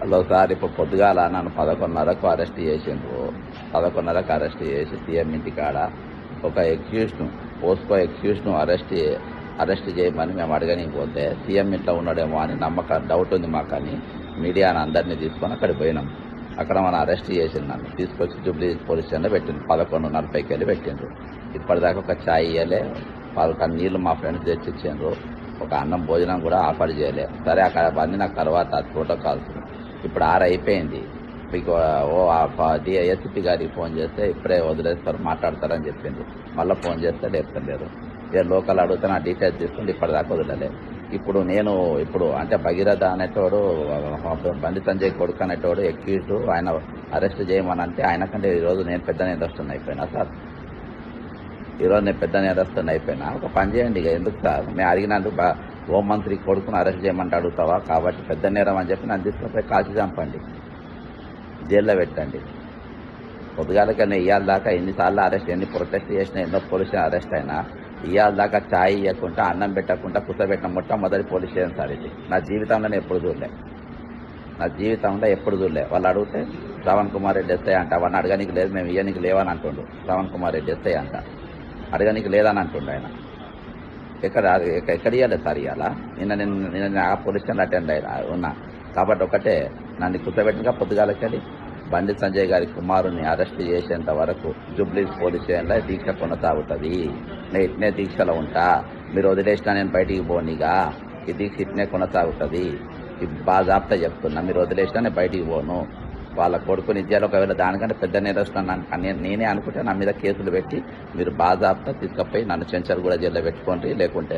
Hello sir, ఇప్పుడు పొద్దుగాల నన్ను 11:30కు అరెస్ట్ చేసిండ్రు. 11:30కు అరెస్ట్ చేసి సీఎం ఇంటికాడ ఒక ఎక్స్క్యూజ్ను పోస్కో ఎక్స్క్యూజ్ను అరెస్ట్ చేయమని మేము అడగని పోతే సీఎం ఇంట్లో ఉన్నాడేమో అని డౌట్ ఉంది మాకని మీడియాని అందరినీ తీసుకొని అక్కడికి పోయినాం. అక్కడ మనం అరెస్ట్ చేసిండు. నన్ను తీసుకొచ్చి జూబ్లీ పోలీస్ స్టేషన్లో పెట్టిండు. 11:40కి వెళ్ళి పెట్టిండ్రు. ఇప్పటిదాకా ఒక ఛాయ్ ఇవ్వలే, వాళ్ళకి నీళ్ళు మా ఫ్రెండ్స్ తెచ్చిచ్చిండ్రు. ఒక అన్నం భోజనం కూడా ఆఫర్ చేయలే. సరే అక్కడ అవన్నీ నాకు తర్వాత ప్రోటోకాల్స్. ఇప్పుడు 6 అయిపోయింది. మీకు ఏసీపీ గారికి ఫోన్ చేస్తే ఇప్పుడే వదిలేస్తారు, మాట్లాడతారని చెప్పిండ్రు. మళ్ళీ ఫోన్ చేస్తే లేపుతలేరు. ఇక లోకల్ అడిగితే నా డీటెయిల్స్ తీసుకుంటే ఇప్పటిదాకా వదలలే. ఇప్పుడు అంటే భగీరథ అనేటోడు, బండి సంజయ్ కొడుకు అనేటోడు ఎక్యూజ్డ్, ఆయన అరెస్ట్ చేయమని అంటే ఆయనకంటే ఈరోజు నేను పెద్ద నేరస్తుని అయిపోయినా సార్. ఈరోజు నేను పెద్ద నేరస్తుని అయిపోయినా. ఒక పని చేయండి, ఇక ఎందుకు సార్ నేను అడిగినందుకు హోంమంత్రి కొడుకును అరెస్ట్ చేయమంటే అడుగుతావా? కాబట్టి పెద్ద నేరం అని చెప్పి నన్ను తీసుకుపోయి కాల్చి చంపండి, జైల్లో పెట్టండి. పొద్దుగాలకన్నా ఇవాళ దాకా ఎన్నిసార్లు అరెస్ట్, ఎన్ని ప్రొటెస్ట్ చేసినా, ఎన్నో పోలీసులు అరెస్ట్ అయినా ఇవాళ దాకా ఛాయ్ ఇవ్వకుండా, అన్నం పెట్టకుండా కూర్చోబెట్టిన మొట్టమొదటి పోలీస్ స్టేషన్ సార్ ఇది. నా జీవితంలో నేను ఎప్పుడు చూడలే. వాళ్ళు అడిగితే శ్రవణ్ కుమార్ రెడ్డి ఎస్ఐ అంట. అవన్నీ అడగనికి లేదు, మేము ఇవ్వనికి లేవని అంటుండు. శ్రవణ్ కుమార్ రెడ్డి ఎస్ఐ అంట, అడగనికి లేదని అంటుండు ఆయన. ఎక్కడ ఇవ్వలేదు సార్ ఇవాళ. నిన్న ఆ పోలీస్ స్టేషన్ అటెండ్ ఉన్నా కాబట్టి ఒకటే, నన్ను కూర్చోబెట్టినగా పొద్దుగాలకెళ్ళి బండి సంజయ్ గారి కుమారుని అరెస్ట్ చేసేంత వరకు జూబ్లీ పోలీస్ స్టేషన్లో దీక్ష కొనసాగుతుంది. నేను ఇట్నే దీక్షలో ఉంటా, మీరు వదిలేసినా నేను బయటికి పోనీగా, ఈ దీక్ష ఇట్నే కొనసాగుతుంది. బాజాబ్తా చెప్తున్నా, మీరు వదిలేసినా నేను బయటికి పోను. వాళ్ళ కొడుకుని ఇచ్చారు. ఒకవేళ దానికంటే పెద్ద నేరస్తున్నా నేనే అనుకుంటే నా మీద కేసులు పెట్టి మీరు బాజాబ్తా తీసుకుపోయి నన్ను చెంచల్గూడ జైల్లో పెట్టుకోండి, లేకుంటే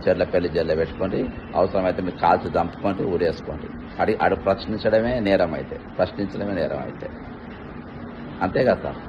చెర్లపల్లి జైల్లో పెట్టుకోండి, అవసరమైతే మీరు కాల్చి చంపుకోండి, ఊరేసుకోండి. ప్రశ్నించడమే నేరం అయితే, అంతే కదా సార్.